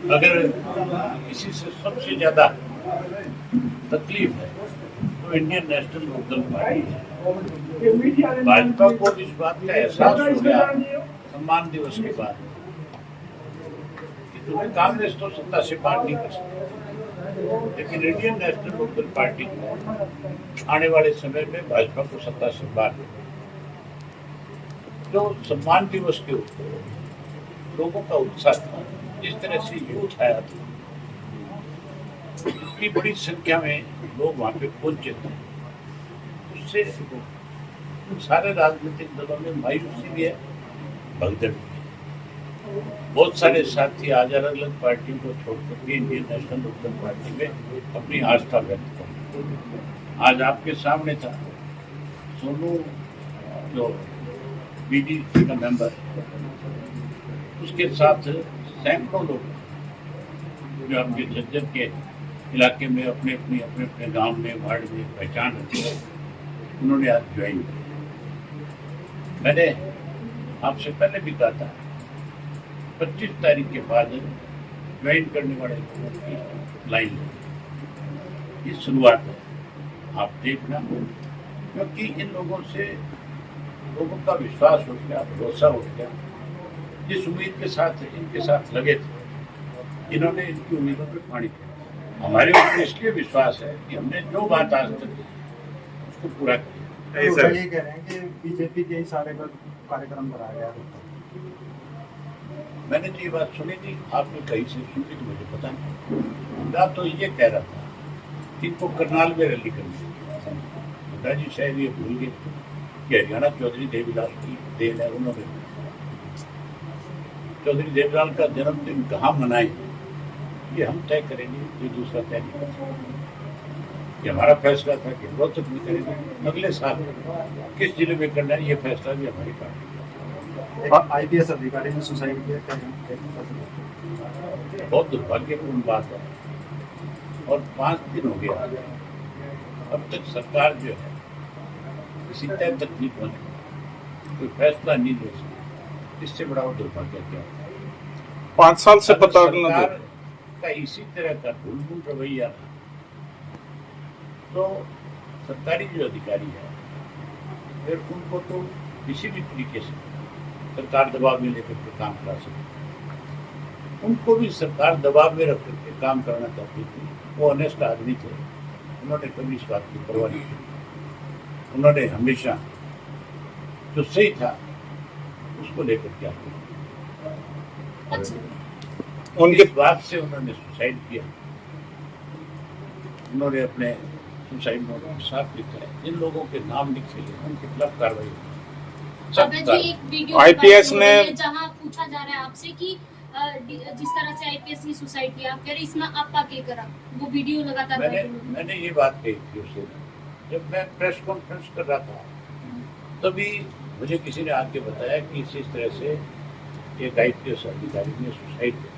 अगर किसी से सबसे ज्यादा तकलीफ है तो इंडियन नेशनल लोकदल पार्टी है। भाजपा को इस बात का एहसास हो गया सम्मान दिवस के बाद कि तुम्हें कांग्रेस तो सत्ता से पार नहीं कर सकती, लेकिन इंडियन नेशनल लोकदल पार्टी को आने वाले समय में भाजपा को सत्ता से पार। जो सम्मान दिवस के ऊपर लोगों का उत्साह था, जिस तरह से यूथ आया था, इतनी बड़ी संख्या में लोग वहां पे पहुंचे थे, उससे सारे राजनीतिक दलों में मायूसी भी है, भगदड़ भी है। बहुत सारे साथी आज अलग अलग पार्टियों को छोड़कर के इंडियन नेशनल लोकदल पार्टी में अपनी आस्था व्यक्त कर। आज आपके सामने था सोनू, जो बीडीसी का मेंबर, उसके साथ सैकड़ों लोग जो आपके झज्जर के इलाके में अपने अपने गांव में, वार्ड में पहचान रखी है, उन्होंने आज ज्वाइन किया। मैंने आपसे पहले भी कहा था 25 तारीख के बाद ज्वाइन करने वाले लोगों की लाइन ये शुरुआत है, आप देखना, क्योंकि इन लोगों से लोगों का विश्वास उठ गया, भरोसा उठ गया। जिस उम्मीद के साथ इनके साथ लगे थे, इन्होंने इनकी उम्मीदों पर पानी फेरा। हमारे ऊपर इसलिए विश्वास है कि हमने जो बात आज तक की उसको पूरा किया। तो ये कह रहे हैं कि बीजेपी के ही सारे कार्यक्रम कराया गया। मैंने तो ये बात सुनी थी, आपने कहीं से सुनी तो मुझे पता नहीं। मैं तो ये कह रहा था कि इनको करनाल में रैली करनी थी। मुद्दा जी शायद ये भूल गए कि हरियाणा चौधरी देवीलाल की देन है। उन्होंने चौधरी देवीलाल का जन्मदिन कहाँ मनाएं, ये हम तय करेंगे, कोई दूसरा तय नहीं कर सकता। ये हमारा फैसला था कि रोहतक में करेंगे, अगले साल किस जिले में करना है ये फैसला भी हमारी पार्टी। आईपीएस अधिकारी ने सुसाइड किया, बहुत दुर्भाग्यपूर्ण बात है। और 5 दिन हो गया, अब तक सरकार जो है किसी तय तक नहीं पहुंची, कोई फैसला नहीं ले सकती। इससे बड़ा और दुर्भाग्य क्या है। 5 साल से पता सरकार का इसी तरह का ढुलमुल रवैया तो सरकारी जो अधिकारी है, फिर उनको तो किसी भी तरीके से सरकार दबाव में लेकर के काम करा सकती। उनको भी सरकार दबाव में रख करके काम करना चाहती थी। वो ऑनेस्ट आदमी थे, उन्होंने कभी इस बात की परवाह नहीं की। उन्होंने हमेशा जो सही था उसको लेकर के आगे उनके बाद से उन्होंने सुसाइड किया। उन्होंने अपने सुसाइड नोट में साफ लिखा है, जिन लोगों के नाम लिखे हैं उनके खिलाफ कार्रवाई। आईपीएस ने जहां पूछा जा रहा है आपसे कि जिस तरह से आईपीएस ने सुसाइड किया, कह रहे इसमें आपका क्या करा, वो वीडियो लगातार मैंने ये बात कही थी उससे जब मैं प्रेस कॉन्फ्रेंस कर रहा था, तभी मुझे किसी ने आके बताया कि इस तरह से एक आईपीएस अधिकारी ने सुसाइड किया।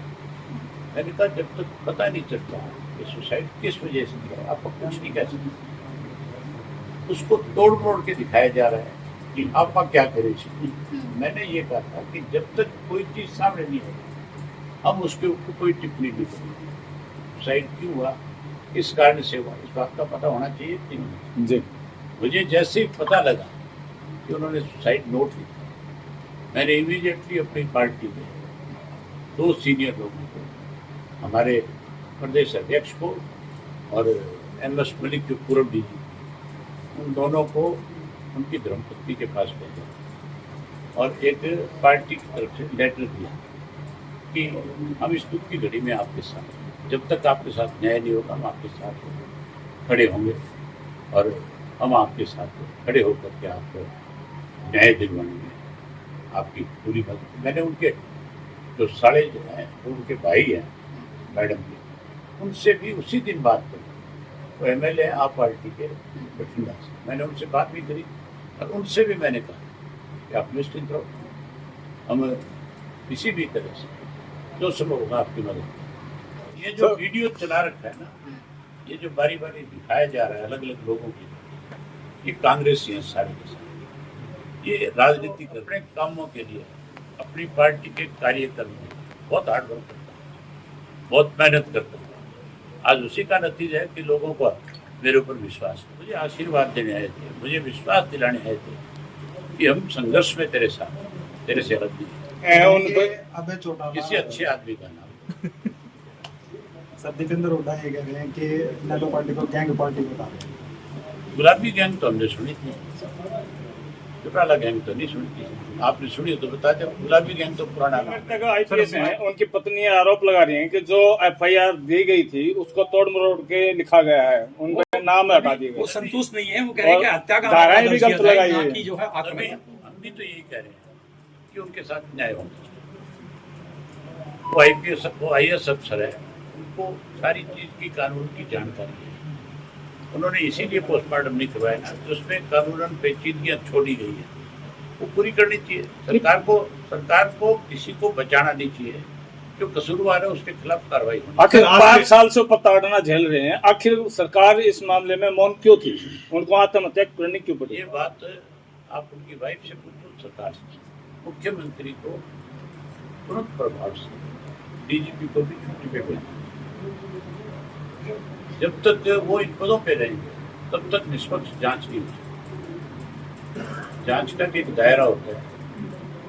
मैंने कहा जब तक पता नहीं चलता कि सुसाइड किस वजह से किया, आप कुछ नहीं कह सकते। उसको तोड़ मोड़ के दिखाया जा रहा है कि आपका क्या करे। मैंने ये कहा था कि जब तक कोई चीज सामने नहीं होगी हम उसके ऊपर कोई टिप्पणी नहीं करेंगे। सुसाइड क्यों हुआ, किस कारण से हुआ, इस बात का पता होना चाहिए कि नहीं। जी मुझे जैसे ही पता लगा कि उन्होंने सुसाइड नोट लिखा, मैंने इमीडिएटली अपनी पार्टी के 2 सीनियर लोगों को, हमारे प्रदेश अध्यक्ष को और MS मलिक जो पूर्व DG, उन दोनों को उनकी धर्मपत्नी के पास भेजा और एक पार्टी की तरफ से लेटर दिया कि हम इस दुख की घड़ी में आपके साथ, जब तक आपके साथ न्याय नहीं होगा हम आपके साथ खड़े होंगे और हम आपके साथ खड़े होकर के आपको न्याय दिलवाने में आपकी पूरी मदद। मैंने उनके जो साले जो हैं, उनके भाई हैं मैडम के, उनसे भी उसी दिन बात करी। वो MLA हैं आप पार्टी के बठिंडा से, मैंने उनसे बात भी करी और उनसे भी मैंने कहा कि आप निश्चिंत रहो, हम किसी भी तरह से जो संभव होगा आपकी मदद। ये जो वीडियो चला रखा है ना, ये जो बारी बारी दिखाया जा रहा है अलग अलग लोगों की, ये कांग्रेसी हैं सारे के सारे। ये राजनीति कर अपने कामों के लिए अपनी पार्टी के कार्यकर्ता बहुत हार्ड वर्क करता है। बहुत मेहनत करता हूँ। आज उसी का नतीजा है कि लोगों को मेरे ऊपर विश्वास है। मुझे आशीर्वाद देने आए थे, मुझे विश्वास दिलाने आए थे कि हम संघर्ष में तेरे साथ हैं, तेरे से अलग नहीं है। ये अबे चौटाला किसी अच्छे आदमी का नाम सर दीपेंद्र हुड्डा ये कह रहे हैं कि नेलो पार्टी को गैंग पार्टी बता रहे हैं। गुलाबी गैंग तो हमने सुनी थी, चौटाला गैंग तो नहीं सुनी थी। आपने सुनी तो बता दें। गुलाबी गैंग तो पुराना नाम है। आईपीएस हैं, उनकी पत्नी आरोप लगा रही हैं कि जो एफआईआर दी गई थी उसको तोड़ मरोड़ के लिखा गया है, उनके नाम हटा दिए वो गए। संतुष्ट नहीं है। वो कह रहे हैं कि हत्या का धाराएं भी मामला दर्ज गलत किया जाए, लगाई ना है। कि जो है अभी आक्रमण। हम भी तो यही कह रहे हैं कि उनके साथ न्याय होना चाहिए। वो आईपीएस वो आईएएस अफसर है, उनको सारी चीज की कानून की जानकारी है। उन्होंने इसीलिए पोस्टमार्टम नहीं करवाया ना, तो उसमें कानूनन पेचीदगियां छोड़ी गई है, वो पूरी करनी चाहिए। सरकार को किसी को बचाना नहीं चाहिए। जो कसूरवार है उसके खिलाफ कार्रवाई होनी आखिर 5 साल से प्रताड़ना झेल रहे हैं, आखिर सरकार इस मामले में मौन क्यों थी? उनको आत्महत्या करनी क्यों चाहिए। पड़ी? ये बात आप उनकी वाइफ से पूछो, सरकार से। मुख्यमंत्री को तुरंत प्रभाव से डीजीपी को भी छुट्टी पे भेजना। जब तक वो इन पदों पे रहेंगे तब तक निष्पक्ष जांच नहीं होती। जांच का भी एक दायरा होता है।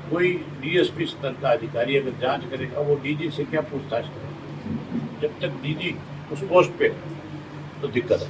कोई डीएसपी स्तर का अधिकारी अगर जांच करेगा, वो डीजी से क्या पूछताछ करेगा? जब तक डीजी उस पोस्ट पे है, तो दिक्कत है।